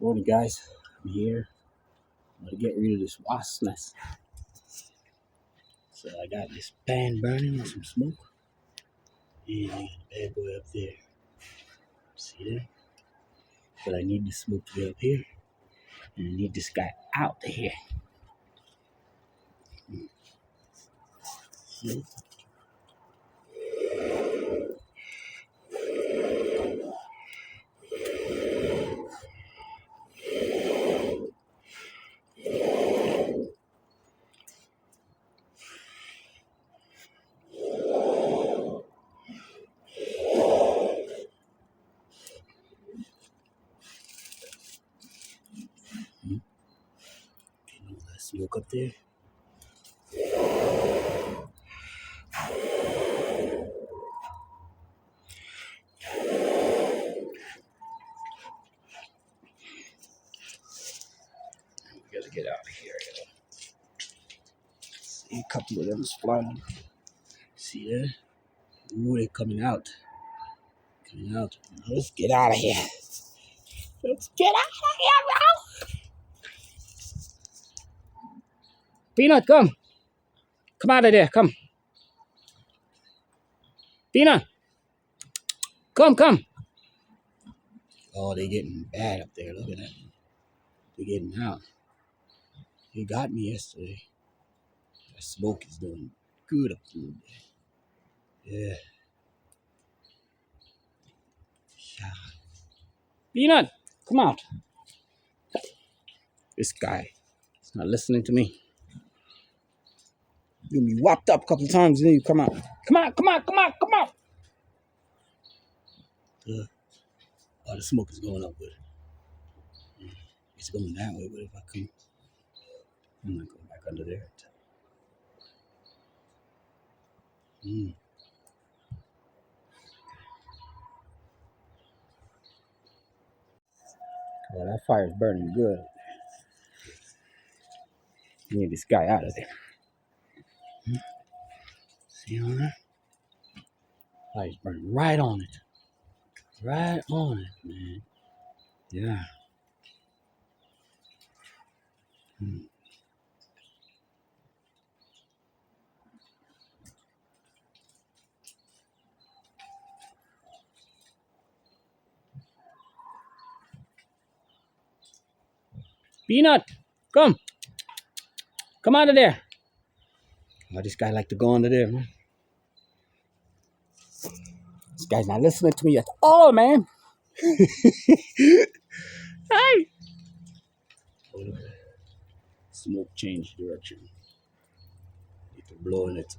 Morning, guys. I'm here. I'm gonna get rid of this wasp nest. So I got this pan burning with some smoke, and I got the bad boy up there. See that? But I need the smoke to get up here, and I need this guy out of here. See? Getting all that smoke up there. We gotta get out of here. See a couple of them flying. See that? Ooh, they're coming out. Coming out. Let's get out of here. Let's get out of here, bro. Peanut, come. Come out of there. Come. Peanut. Come. Oh, they're getting bad up there. Look at that. They're getting out. They got me yesterday. That smoke is doing good up there. Yeah. Peanut, come out. This guy is not listening to me. You'll be whopped up a couple of times and then you come out. Come out. Oh, the smoke is going up, but it's going that way. But if I come, I'm not going back under there. Well, that fire is burning good. You need this guy out of there. See all that? Fire's burning right on it. Right on it, man. Yeah. Peanut, come. Come out of there. Oh, this guy like to go under there, man. This guy's not listening to me at all, man. Hey. Smoke change direction. Need to blow in it.